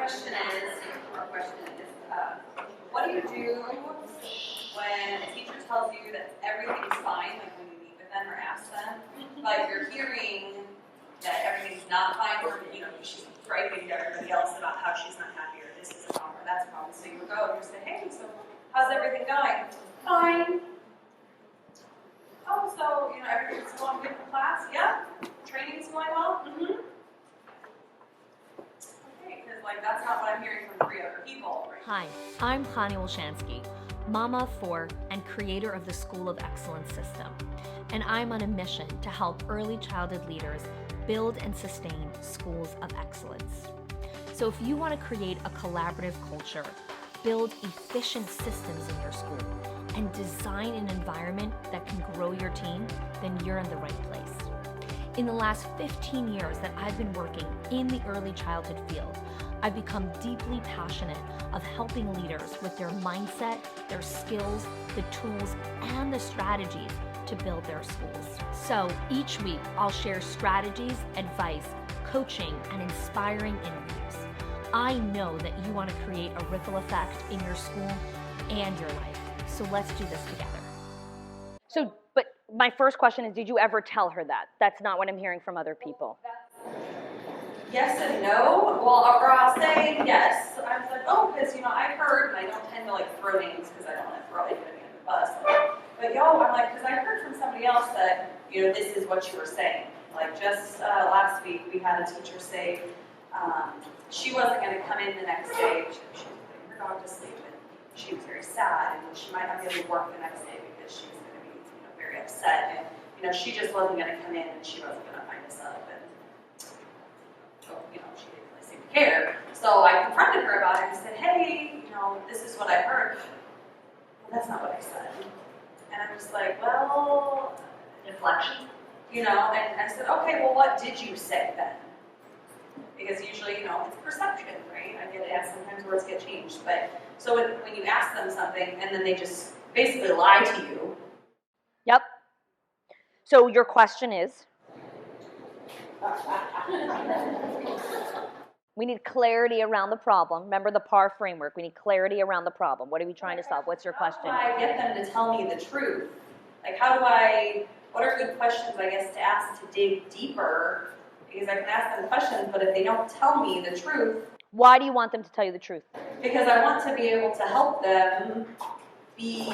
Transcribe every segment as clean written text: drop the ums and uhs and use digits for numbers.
question is, what do you do when a teacher tells you that everything's fine, like when you meet with them or ask them, but you're hearing that everything's not fine, or she's griping to everybody else about how she's not happy, or this is a problem, or that's a problem. So you would go and you say, hey, so how's everything going? Fine. Oh, so everything's going good for class? Yeah. Training's going well? Mm-hmm. Okay, because that's not what I'm hearing from 3 other people. Right? Hi, I'm Hani Wolshansky, mama for and creator of the School of Excellence system, and I'm on a mission to help early childhood leaders build and sustain schools of excellence. So if you want to create a collaborative culture, build efficient systems in your school, and design an environment that can grow your team, then you're in the right place. In the last 15 years that I've been working in the early childhood field, I've become deeply passionate of helping leaders with their mindset, their skills, the tools, and the strategies to build their schools. So each week, I'll share strategies, advice, coaching, and inspiring interviews. I know that you want to create a ripple effect in your school and your life. So let's do this together. But my first question is, did you ever tell her that? That's not what I'm hearing from other people. Yes and no. Well, or I'll say yes. I was like, oh, because I've heard, and I don't tend to throw names because I don't want to throw anybody under the bus. But I'm like, because I heard from somebody else that this is what you were saying. Like just last week, we had a teacher say she wasn't going to come in the next day. She was putting her dog to sleep, and she was very sad, and she might not be able to work the next day because she was going to be very upset, and she just wasn't going to come in, and she wasn't going to find us up, and she didn't really seem to care. So I confronted her about it and said, hey, this is what I heard. Well, that's not what I said. And I'm just like, well, deflection. And I said, okay, well, what did you say then? Because usually, it's perception, right? I get it. Sometimes words get changed. But so when you ask them something and then they just basically lie to you. Yep. So your question is? We need clarity around the problem. Remember the PAR framework. We need clarity around the problem. What are we trying to solve? What's your question? How do I get them to tell me the truth? What are good questions, I guess, to ask to dig deeper? Because I can ask them questions, but if they don't tell me the truth. Why do you want them to tell you the truth? Because I want to be able to help them be,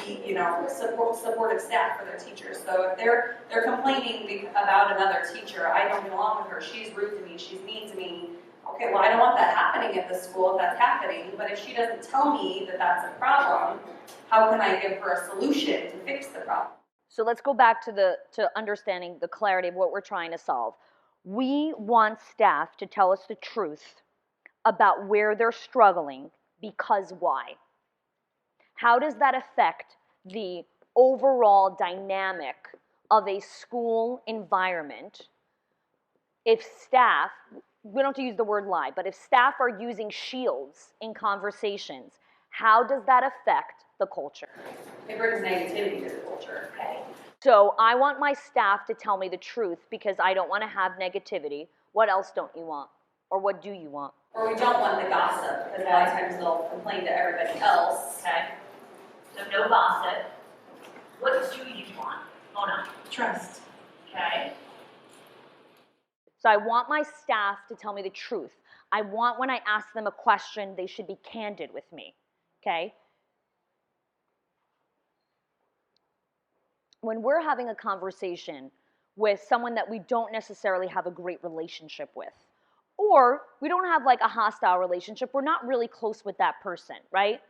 supportive staff for their teachers. So if they're complaining about another teacher, I don't get along with her, she's rude to me, she's mean to me. Okay, well, I don't want that happening at the school if that's happening, but if she doesn't tell me that that's a problem, how can I give her a solution to fix the problem? So let's go back to understanding the clarity of what we're trying to solve. We want staff to tell us the truth about where they're struggling, because why? How does that affect the overall dynamic of a school environment if staff, we don't have to use the word lie, but if staff are using shields in conversations, how does that affect the culture? It brings negativity to the culture. Okay. So I want my staff to tell me the truth because I don't want to have negativity. What else don't you want? Or what do you want? Or we don't want the gossip, because a lot of times they'll complain to everybody else. Okay. So no gossip. What do you want? Oh no. Trust. Okay. So I want my staff to tell me the truth. I want when I ask them a question, they should be candid with me. Okay? When we're having a conversation with someone that we don't necessarily have a great relationship with, or we don't have a hostile relationship, we're not really close with that person, right?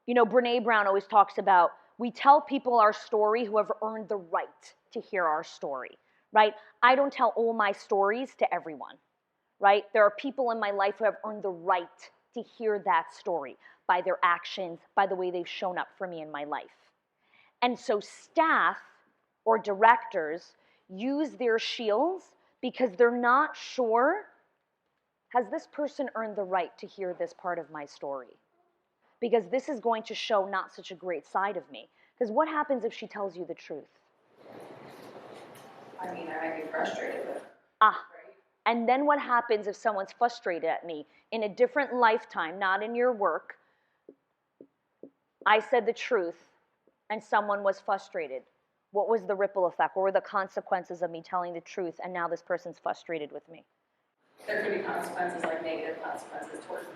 Brene Brown always talks about, we tell people our story who have earned the right to hear our story, right? I don't tell all my stories to everyone, right? There are people in my life who have earned the right to hear that story by their actions, by the way they've shown up for me in my life. And so staff or directors use their shields because they're not sure, has this person earned the right to hear this part of my story? Because this is going to show not such a great side of me. Because what happens if she tells you the truth? I mean, I might be frustrated with her. Ah, And then what happens if someone's frustrated at me? In a different lifetime, not in your work, I said the truth and someone was frustrated. What was the ripple effect? What were the consequences of me telling the truth and now this person's frustrated with me? There could be consequences, like negative consequences towards me.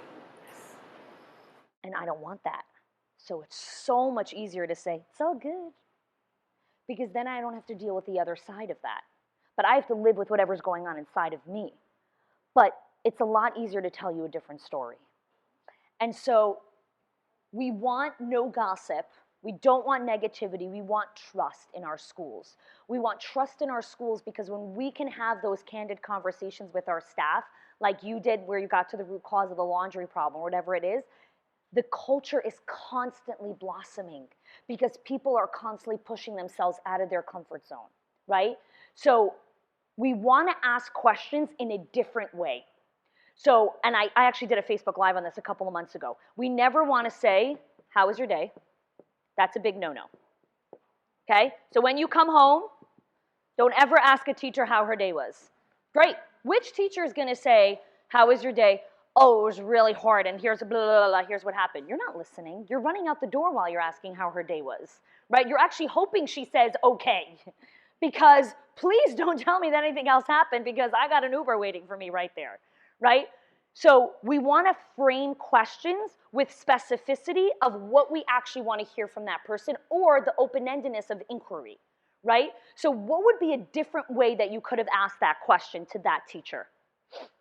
And I don't want that. So it's so much easier to say, it's all good. Because then I don't have to deal with the other side of that. But I have to live with whatever's going on inside of me. But it's a lot easier to tell you a different story. And so we want no gossip. We don't want negativity. We want trust in our schools. We want trust in our schools because when we can have those candid conversations with our staff, like you did where you got to the root cause of the laundry problem, whatever it is, the culture is constantly blossoming because people are constantly pushing themselves out of their comfort zone, right? So we want to ask questions in a different way. So, and I actually did a Facebook Live on this a couple of months ago. We never want to say, how was your day? That's a big no-no, okay? So when you come home, don't ever ask a teacher how her day was. Great. Which teacher is going to say, how was your day? Oh, it was really hard, and here's blah, blah, blah, here's what happened. You're not listening. You're running out the door while you're asking how her day was, right? You're actually hoping she says, okay, because please don't tell me that anything else happened because I got an Uber waiting for me right there, right? So we want to frame questions with specificity of what we actually want to hear from that person or the open-endedness of inquiry, right? So what would be a different way that you could have asked that question to that teacher?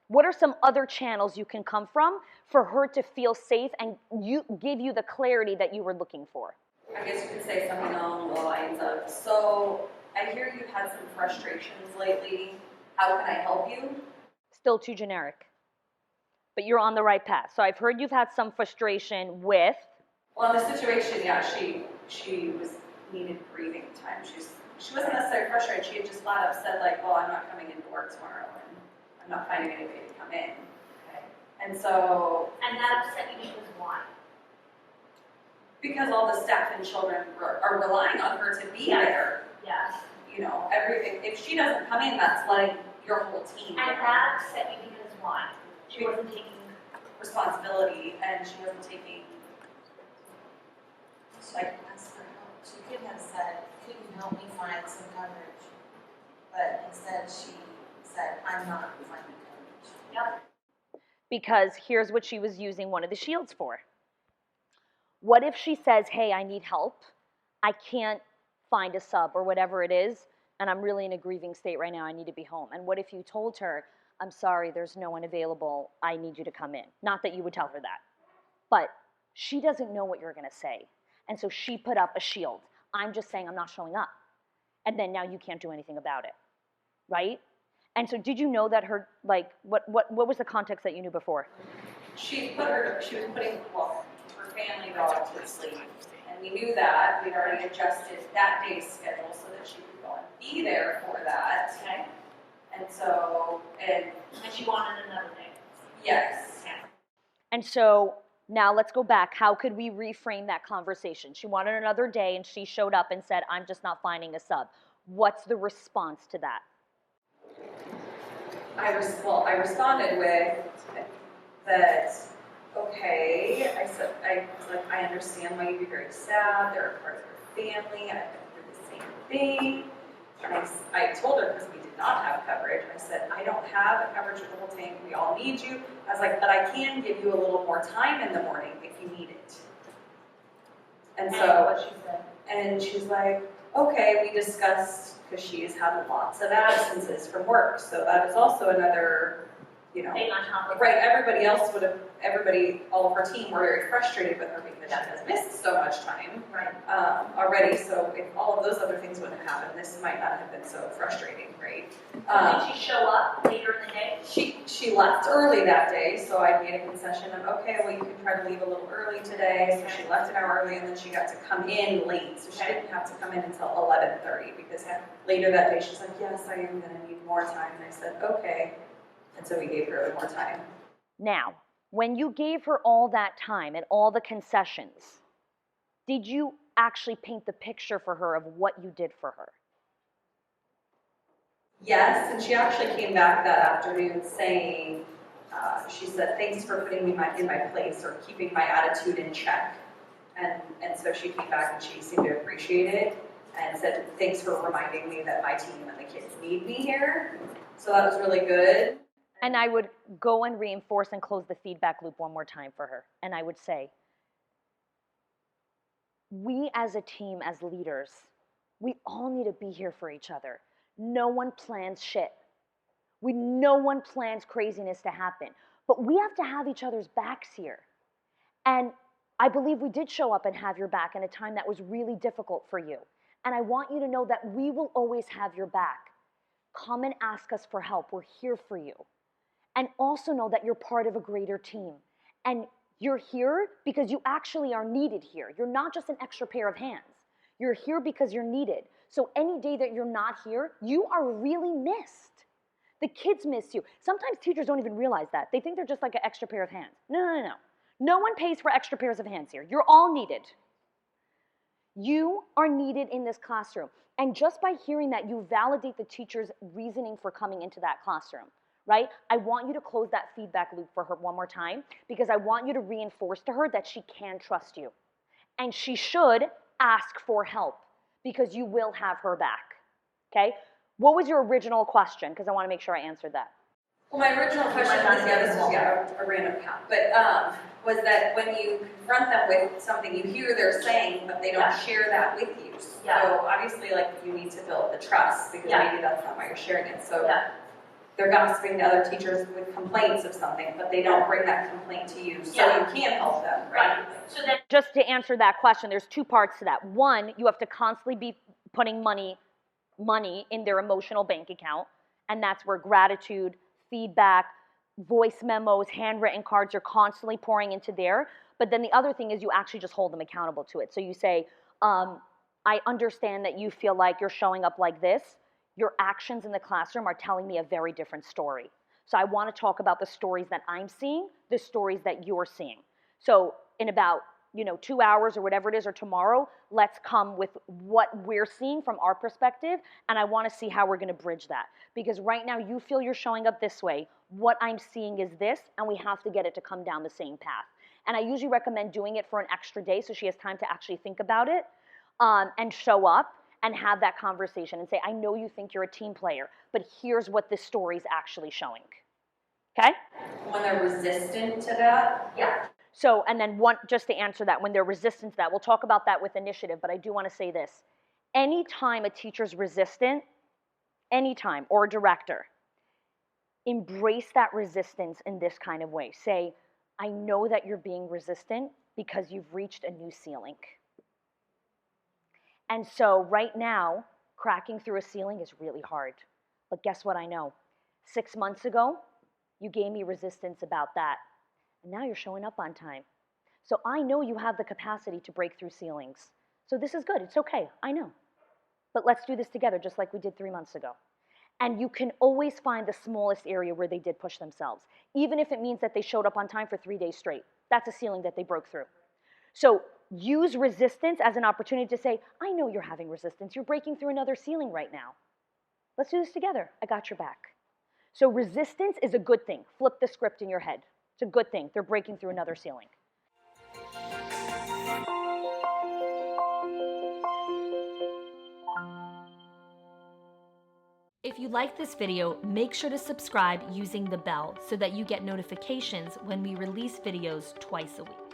What are some other channels you can come from for her to feel safe and give you the clarity that you were looking for? I guess you could say something along the lines of, so I hear you've had some frustrations lately. How can I help you? Still too generic. But you're on the right path. So I've heard you've had some frustration with. Well, in the situation, yeah, she was needed breathing time. She wasn't necessarily frustrated. She had just flat out said like, well, I'm not coming into work tomorrow, and I'm not finding anybody to come in. Okay. And so. And that upset you because why? Because all the staff and children are relying on her to be there. Yes. You know, if she doesn't come in, that's letting your whole team. And that upset you because why? She wasn't taking responsibility, and she wasn't taking. Like, ask for help. She could have said, could you help me find some coverage? But instead she said, I'm not finding coverage. Yep. Because here's what she was using one of the shields for. What if she says, hey, I need help. I can't find a sub or whatever it is, and I'm really in a grieving state right now. I need to be home. And what if you told her, I'm sorry, there's no one available. I need you to come in. Not that you would tell her that. But she doesn't know what you're going to say. And so she put up a shield. I'm just saying I'm not showing up. And then now you can't do anything about it, right? And so did you know that her, like, what was the context that you knew before? She was putting, well, her family dog to sleep. And we knew that. We'd already adjusted that day's schedule so that she could go and be there for that. Okay. And so, and she wanted another day. yes. Okay. And so now let's go back. How could we reframe that conversation? She wanted another day and she showed up and said, I'm just not finding a sub. What's the response to that? I responded with that, okay, I was like, I understand why you'd be very sad. They're a part of your family. I've been through the same thing. And I told her, because we did not have coverage, I said, I don't have a coverage for the whole tank. We all need you. I was like, but I can give you a little more time in the morning if you need it. And so, what she said. and she's like, okay, we discussed, because she has had lots of absences from work. So that is also another, you know, Being on top of right, all of her team were very frustrated with her because she has missed so much time Right. already. So if all of those other things wouldn't have happened, this might not have been so frustrating, right? Did she show up later in the day? She left early that day, so I made a concession of, okay, well, you can try to leave a little early today. So she left an hour early, and then she got to come in late. So she didn't have to come in until 11:30 because later that day she's like, yes, I am going to need more time. And I said, okay. And so we gave her more time. Now, when you gave her all that time and all the concessions, did you actually paint the picture for her of what you did for her? yes, and she actually came back that afternoon saying, she said, thanks for putting me in my place or keeping my attitude in check. And so she came back and she seemed to appreciate it and said, thanks for reminding me that my team and the kids need me here. So that was really good. And I would go and reinforce and close the feedback loop one more time for her. And I would say, we as a team, as leaders, we all need to be here for each other. No one plans shit. No one plans craziness to happen. But we have to have each other's backs here. And I believe we did show up and have your back in a time that was really difficult for you. And I want you to know that we will always have your back. Come and ask us for help. We're here for you. And also know that you're part of a greater team. And you're here because you actually are needed here. You're not just an extra pair of hands. You're here because you're needed. So any day that you're not here, you are really missed. The kids miss you. Sometimes teachers don't even realize that. They think they're just like an extra pair of hands. No. No one pays for extra pairs of hands here. You're all needed. You are needed in this classroom. And just by hearing that, you validate the teacher's reasoning for coming into that classroom, right? I want you to close that feedback loop for her one more time because I want you to reinforce to her that she can trust you. And she should ask for help because you will have her back, okay? What was your original question? Because I want to make sure I answered that. Well, my original question was, this was a random count, but was that when you confront them with something you hear they're saying, but they don't share that with you. So obviously, like, you need to build the trust because maybe that's not why you're sharing it. So they're gossiping to other teachers with complaints of something, but they don't bring that complaint to you, so you can help them, right? So then, just to answer that question, there's two parts to that. One, you have to constantly be putting money in their emotional bank account, and that's where gratitude, feedback, voice memos, handwritten cards are constantly pouring into there. But then the other thing is you actually just hold them accountable to it. So you say, I understand that you feel like you're showing up like this. Your actions in the classroom are telling me a very different story. So I want to talk about the stories that I'm seeing, the stories that you're seeing. So in about 2 hours or whatever it is, or tomorrow, let's come with what we're seeing from our perspective, and I want to see how we're going to bridge that. Because right now you feel you're showing up this way, what I'm seeing is this, and we have to get it to come down the same path. And I usually recommend doing it for an extra day so she has time to actually think about it and show up and have that conversation and say, I know you think you're a team player, but here's what this story's actually showing. Okay? When they're resistant to that? Yeah. So, and then just to answer that, when they're resistant to that, we'll talk about that with initiative, but I do want to say this. Anytime a teacher's resistant, anytime, or a director, embrace that resistance in this kind of way. Say, I know that you're being resistant because you've reached a new ceiling. And so right now, cracking through a ceiling is really hard. But guess what I know? 6 months ago, you gave me resistance about that. And now you're showing up on time. So I know you have the capacity to break through ceilings. So this is good. It's okay. I know. But let's do this together just like we did 3 months ago. And you can always find the smallest area where they did push themselves, even if it means that they showed up on time for 3 days straight. That's a ceiling that they broke through. So use resistance as an opportunity to say, I know you're having resistance. You're breaking through another ceiling right now. Let's do this together. I got your back. So resistance is a good thing. Flip the script in your head. It's a good thing. They're breaking through another ceiling. If you like this video, make sure to subscribe using the bell so that you get notifications when we release videos twice a week.